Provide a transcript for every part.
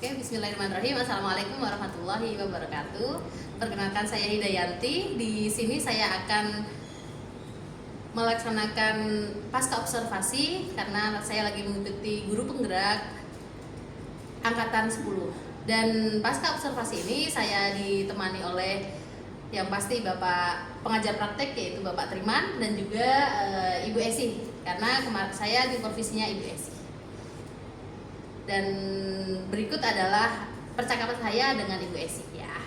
Oke, bismillahirrahmanirrahim. Assalamualaikum warahmatullahi wabarakatuh. Perkenalkan, saya Hidayanti. Di sini saya akan melaksanakan pasca observasi karena saya lagi mengikuti guru penggerak angkatan 10. Dan pasca observasi ini saya ditemani oleh yang pasti Bapak pengajar praktek, yaitu Bapak Triman, dan juga Ibu Esi, karena kemarin saya di provisinya Ibu Esi. Dan berikut adalah percakapan saya dengan Ibu Esi ya.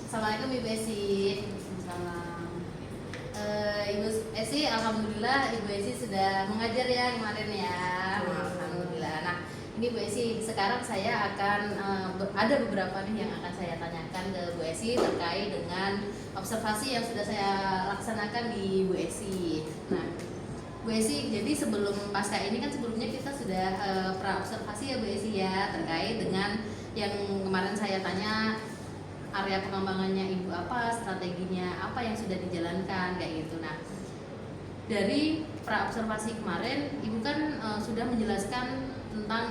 Assalamualaikum Ibu Esi. Salam. Ibu Esi, alhamdulillah Ibu Esi sudah mengajar ya kemarin ya. Alhamdulillah. Nah, ini Bu Esi, sekarang saya akan ada beberapa nih yang akan saya tanyakan ke Bu Esi terkait dengan observasi yang sudah saya laksanakan di Bu Esi. Nah, Bu Esi, jadi sebelum pasca ini kan sebelumnya kita sudah pra-observasi ya Bu Esi ya, terkait dengan yang kemarin saya tanya area pengembangannya Ibu apa, strateginya apa yang sudah dijalankan kayak gitu. Nah, dari pra-observasi kemarin Ibu kan sudah menjelaskan tentang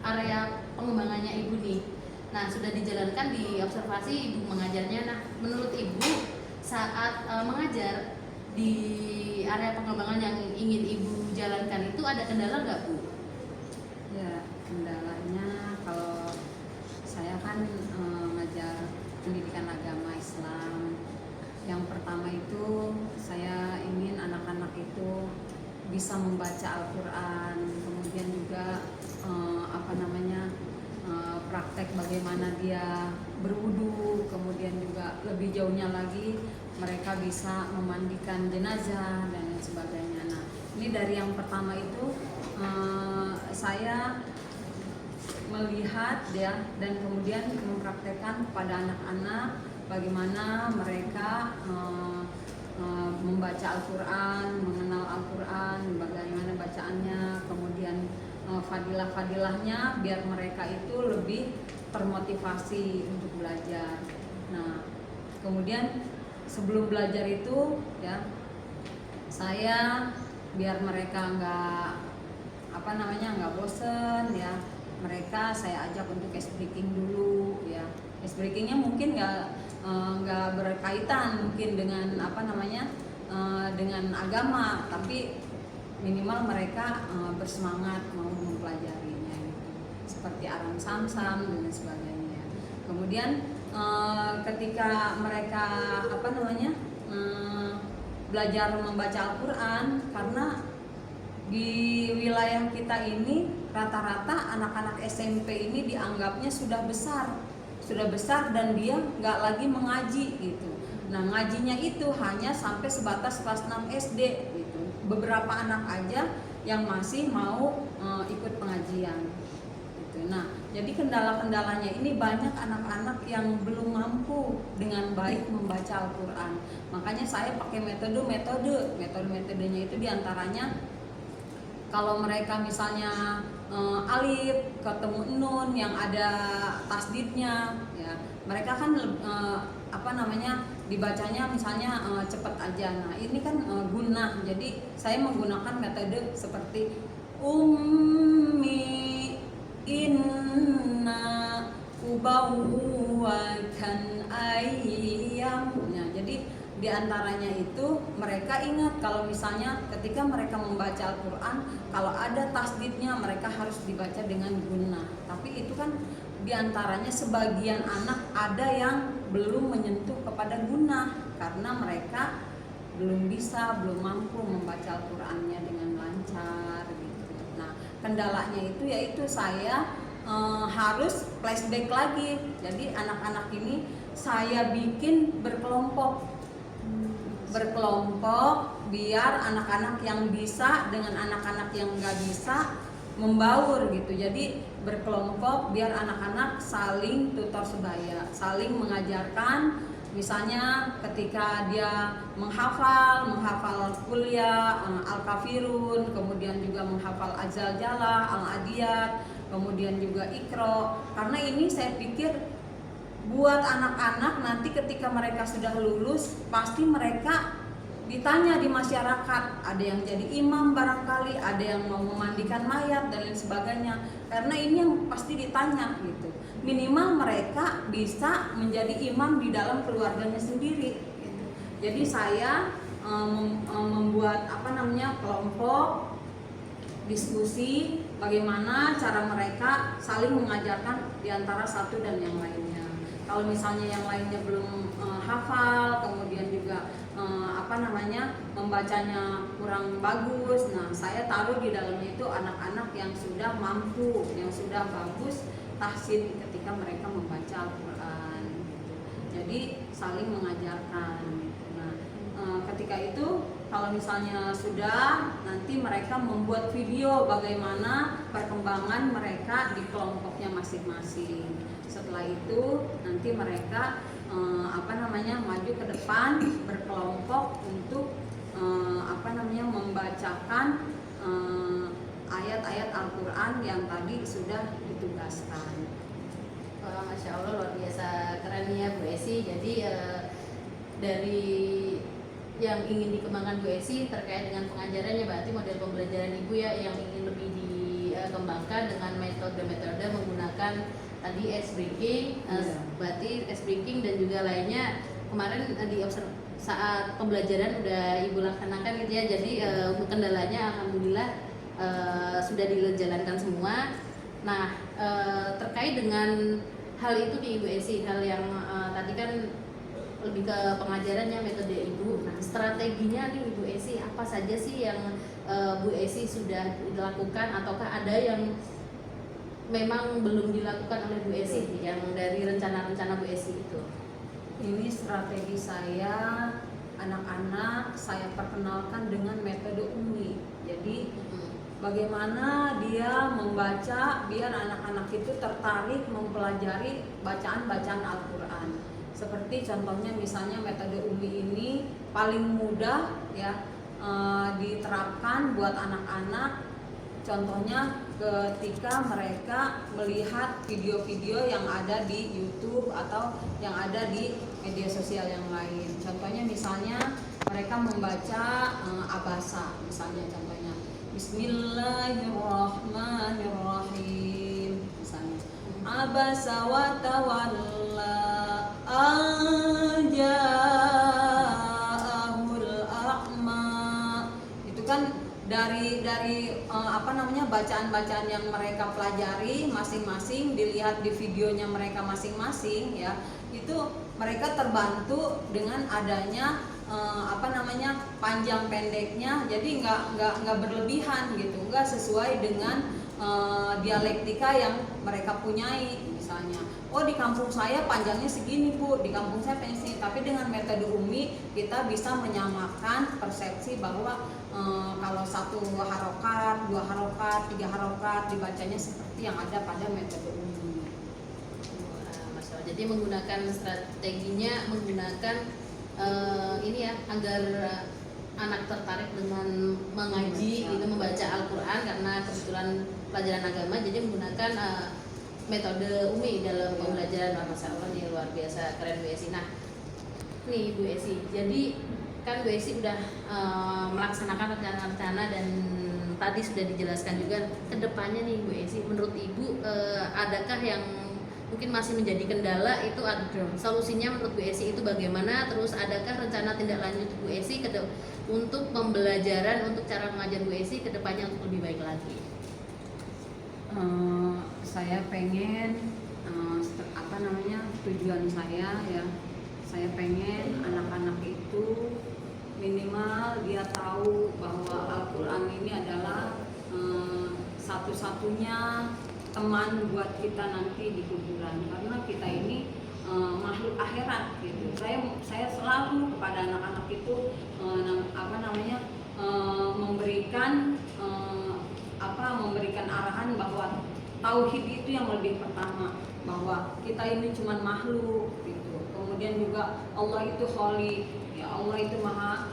area pengembangannya Ibu nih. Nah, sudah dijalankan di observasi Ibu mengajarnya. Nah, menurut Ibu saat mengajar di area pengembangan yang ingin Ibu jalankan itu ada kendala nggak Bu? Ya, kendalanya kalau saya kan ngajar pendidikan agama Islam. Yang pertama itu saya ingin anak-anak itu bisa membaca Al-Quran, kemudian juga praktek bagaimana dia berwudu, kemudian juga lebih jauhnya lagi mereka bisa memandikan jenazah dan lain sebagainya. Nah, ini dari yang pertama itu saya melihat ya, dan kemudian mempraktekkan kepada anak-anak bagaimana mereka membaca Al-Quran, mengenal Al-Quran, bagaimana bacaannya, kemudian fadilah-fadilahnya biar mereka itu lebih termotivasi untuk belajar. Nah, kemudian sebelum belajar itu ya, saya biar mereka nggak bosen ya, mereka saya ajak untuk ice breaking dulu ya. Ice breakingnya mungkin nggak berkaitan mungkin dengan dengan agama, tapi minimal mereka bersemangat mau mempelajarinya gitu. Seperti aram samsam dan sebagainya. Kemudian ketika mereka belajar membaca Al-Quran, karena di wilayah kita ini rata-rata anak-anak SMP ini dianggapnya sudah besar dan dia nggak lagi mengaji gitu. Nah, ngajinya itu hanya sampai sebatas kelas 6 SD gitu. Beberapa anak aja yang masih mau ikut pengajian gitu. Nah, jadi kendala-kendalanya ini banyak anak-anak yang belum mampu dengan baik membaca Al-Quran. Makanya saya pakai metodenya itu diantaranya kalau mereka misalnya alif ketemu nun yang ada tasdidnya ya, mereka kan dibacanya misalnya cepat aja. Nah, ini kan gunnah. Jadi saya menggunakan metode seperti ummi inna ubawwakan ayyam. Nah, jadi diantaranya itu mereka ingat kalau misalnya ketika mereka membaca Al-Quran, kalau ada tasdidnya mereka harus dibaca dengan gunnah. Tapi itu kan diantaranya sebagian anak ada yang belum menyentuh kepada gunnah karena mereka belum mampu membaca Al-Qurannya dengan lancar gitu. Nah, kendalanya itu yaitu saya harus flashback lagi. Jadi anak-anak ini saya bikin berkelompok biar anak-anak yang bisa dengan anak-anak yang nggak bisa membaur gitu. Jadi berkelompok biar anak-anak saling tutor sebaya, saling mengajarkan. Misalnya ketika dia menghafal kuliah Al-Kafirun, kemudian juga menghafal Az-Zalzalah, Al-Adiyat, kemudian juga Iqra. Karena ini saya pikir buat anak-anak nanti ketika mereka sudah lulus pasti mereka ditanya di masyarakat, ada yang jadi imam barangkali, ada yang mau memandikan mayat dan lain sebagainya. Karena ini yang pasti ditanya gitu. Minimal mereka bisa menjadi imam di dalam keluarganya sendiri gitu. Jadi saya membuat kelompok diskusi bagaimana cara mereka saling mengajarkan di antara satu dan yang lainnya. Kalau misalnya yang lainnya belum hafal, kemudian juga membacanya kurang bagus, nah saya taruh di dalamnya itu anak-anak yang sudah mampu, yang sudah bagus tahsin ketika mereka membaca Al-Quran gitu. Jadi saling mengajarkan. Nah ketika itu kalau misalnya sudah, nanti mereka membuat video bagaimana perkembangan mereka di kelompoknya masing-masing. Setelah itu nanti mereka maju ke depan berkelompok untuk membacakan ayat-ayat Al-Quran yang tadi sudah ditugaskan. Masya Allah, luar biasa keren ya Bu Esi. Jadi dari yang ingin dikembangkan Bu Esi terkait dengan pengajarannya, berarti model pembelajaran Ibu ya yang ingin lebih dikembangkan dengan metode-metode menggunakan tadi ice breaking, berarti ice breaking dan juga lainnya. Kemarin saat pembelajaran udah Ibu laksanakan gitu ya. Jadi untuk kendalanya alhamdulillah sudah dijalankan semua. Nah terkait dengan hal itu nih Ibu Esi, hal yang tadi kan lebih ke pengajarannya, metode Ibu. Nah strateginya nih Ibu Esi apa saja sih yang Bu Esi sudah dilakukan, ataukah ada yang memang belum dilakukan oleh Bu Esi yang dari rencana-rencana Bu Esi itu? Ini strategi saya, anak-anak saya perkenalkan dengan metode Umi. Jadi bagaimana dia membaca biar anak-anak itu tertarik mempelajari bacaan-bacaan Al-Quran. Seperti contohnya misalnya metode Umi ini paling mudah ya diterapkan buat anak-anak. Contohnya ketika mereka melihat video-video yang ada di YouTube atau yang ada di media sosial yang lain. Contohnya misalnya mereka membaca Abasa, misalnya contohnya Bismillahirrahmanirrahim, misalnya Abasa wa tawalla anja'ahul a'ma. Itu kan dari bacaan-bacaan yang mereka pelajari masing-masing, dilihat di videonya mereka masing-masing ya, itu mereka terbantu dengan adanya panjang pendeknya. Jadi nggak berlebihan gitu, nggak sesuai dengan dialektika yang mereka punyai. Misalnya, oh di kampung saya panjangnya segini Bu, di kampung saya panjangnya segini. Tapi dengan metode Umi kita bisa menyamakan persepsi bahwa kalau satu harokat, dua harokat, tiga harokat dibacanya seperti yang ada pada metode Umi. Jadi menggunakan strateginya, menggunakan ini ya agar anak tertarik dengan mengaji itu, membaca Al-Quran karena kebetulan pelajaran agama. Jadi menggunakan metode Umi dalam pembelajaran. Masya Allah nih, luar biasa keren Bu Esi. Nah nih Bu Esi, jadi kan Bu Esi udah melaksanakan rencana-rencana dan tadi sudah dijelaskan juga kedepannya nih Bu Esi, menurut Ibu adakah yang mungkin masih menjadi kendala, itu ada solusinya menurut Bu Esi itu bagaimana? Terus adakah rencana tindak lanjut Bu Esi untuk pembelajaran, untuk cara mengajar Bu Esi kedepannya untuk lebih baik lagi? Saya pengen tujuan saya ya, saya pengen anak-anak itu minimal dia tahu bahwa Al-Quran ini adalah satu-satunya teman buat kita nanti di kuburan, karena kita ini makhluk akhirat gitu. Saya selalu kepada anak-anak itu memberikan arahan bahwa tauhid itu yang lebih pertama, bahwa kita ini cuma makhluk gitu. Kemudian juga Allah itu Khaliq, ya Allah itu Maha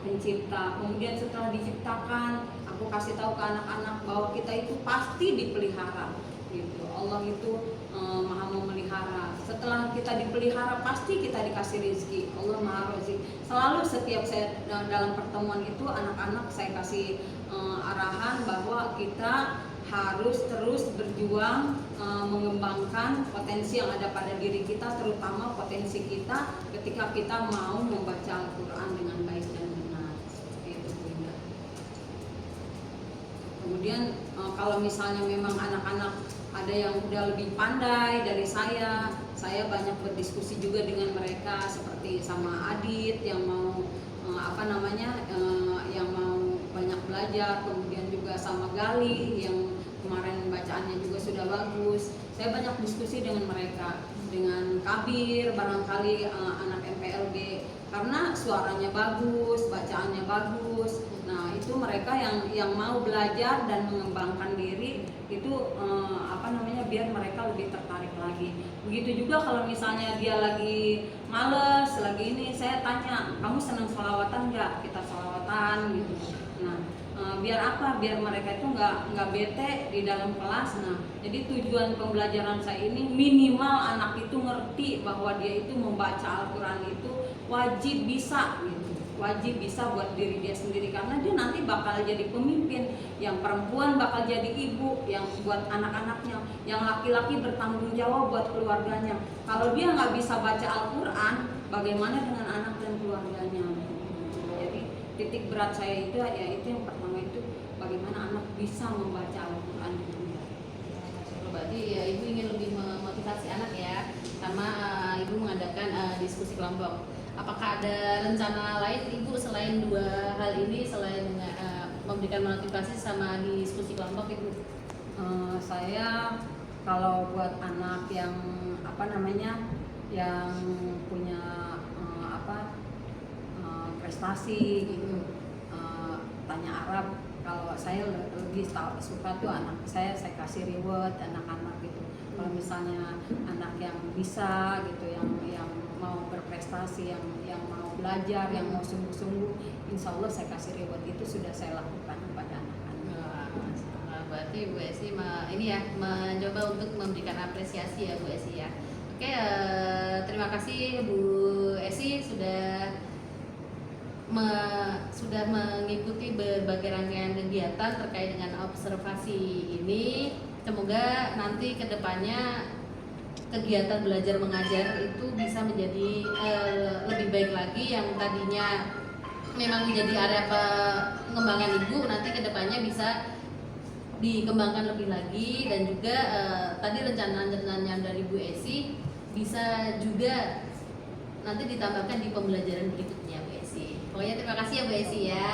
pencipta. Kemudian setelah diciptakan, aku kasih tahu ke anak-anak bahwa kita itu pasti dipelihara. gitu. Allah itu maha memelihara. Setelah kita dipelihara pasti kita dikasih rezeki. Allah maha rezeki. Selalu setiap saya dalam pertemuan itu anak-anak saya kasih arahan bahwa kita harus terus berjuang mengembangkan potensi yang ada pada diri kita, terutama potensi kita ketika kita mau membaca Al-Quran dengan baik dan benar. Itu Bunda. Kemudian kalau misalnya memang anak-anak ada yang udah lebih pandai dari saya banyak berdiskusi juga dengan mereka, seperti sama Adit yang mau yang mau banyak belajar, kemudian juga sama Gali yang kemarin bacaannya juga sudah bagus. Saya banyak diskusi dengan mereka, dengan Kabir barangkali anak MPLB, karena suaranya bagus, bacaannya bagus. Nah itu mereka yang mau belajar dan mengembangkan diri itu biar mereka lebih tertarik lagi. Begitu juga kalau misalnya dia lagi males, lagi ini, saya tanya, kamu senang sholawatan nggak? Kita sholawatan gitu. Nah biar apa? Biar mereka itu nggak bete di dalam kelas. Nah jadi tujuan pembelajaran saya ini minimal anak itu ngerti bahwa dia itu membaca Al-Quran itu wajib bisa gitu. Wajib bisa buat diri dia sendiri, karena dia nanti bakal jadi pemimpin. Yang perempuan bakal jadi ibu, yang buat anak-anaknya, yang laki-laki bertanggung jawab buat keluarganya. Kalau dia nggak bisa baca Al-Quran, bagaimana dengan anak dan keluarganya? Jadi titik berat saya itu ya itu yang pertama itu bagaimana anak bisa membaca Al-Quran. Berarti ya ibu ingin lebih memotivasi anak ya, sama ibu mengadakan diskusi kelompok. Apakah ada rencana lain ibu selain dua hal ini, selain memberikan motivasi sama diskusi kelompok ibu? Saya kalau buat anak yang yang punya prestasi gitu, tanya Arab, kalau saya lebih suka tuh anak saya kasih reward anak-anak gitu. Kalau misalnya anak yang bisa gitu, yang mau berprestasi, yang mau belajar, yang mau sungguh-sungguh, insya Allah saya kasih reward. Itu sudah saya lakukan kepada anak-anak. Berarti Bu Esi ini ya mencoba untuk memberikan apresiasi ya Bu Esi ya. Oke, terima kasih Bu Esi sudah mengikuti berbagai rangkaian kegiatan terkait dengan observasi ini. Semoga nanti kedepannya kegiatan belajar mengajar itu bisa menjadi lebih baik lagi. Yang tadinya memang menjadi area pengembangan ibu, nanti kedepannya bisa dikembangkan lebih lagi. Dan juga tadi rencana-rencananya dari Bu Esi bisa juga nanti ditambahkan di pembelajaran berikutnya Bu Esi. Pokoknya terima kasih ya Bu Esi ya.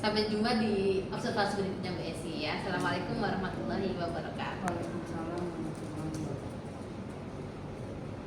Sampai jumpa di observasi berikutnya Bu Esi ya. Assalamualaikum warahmatullahi wabarakatuh.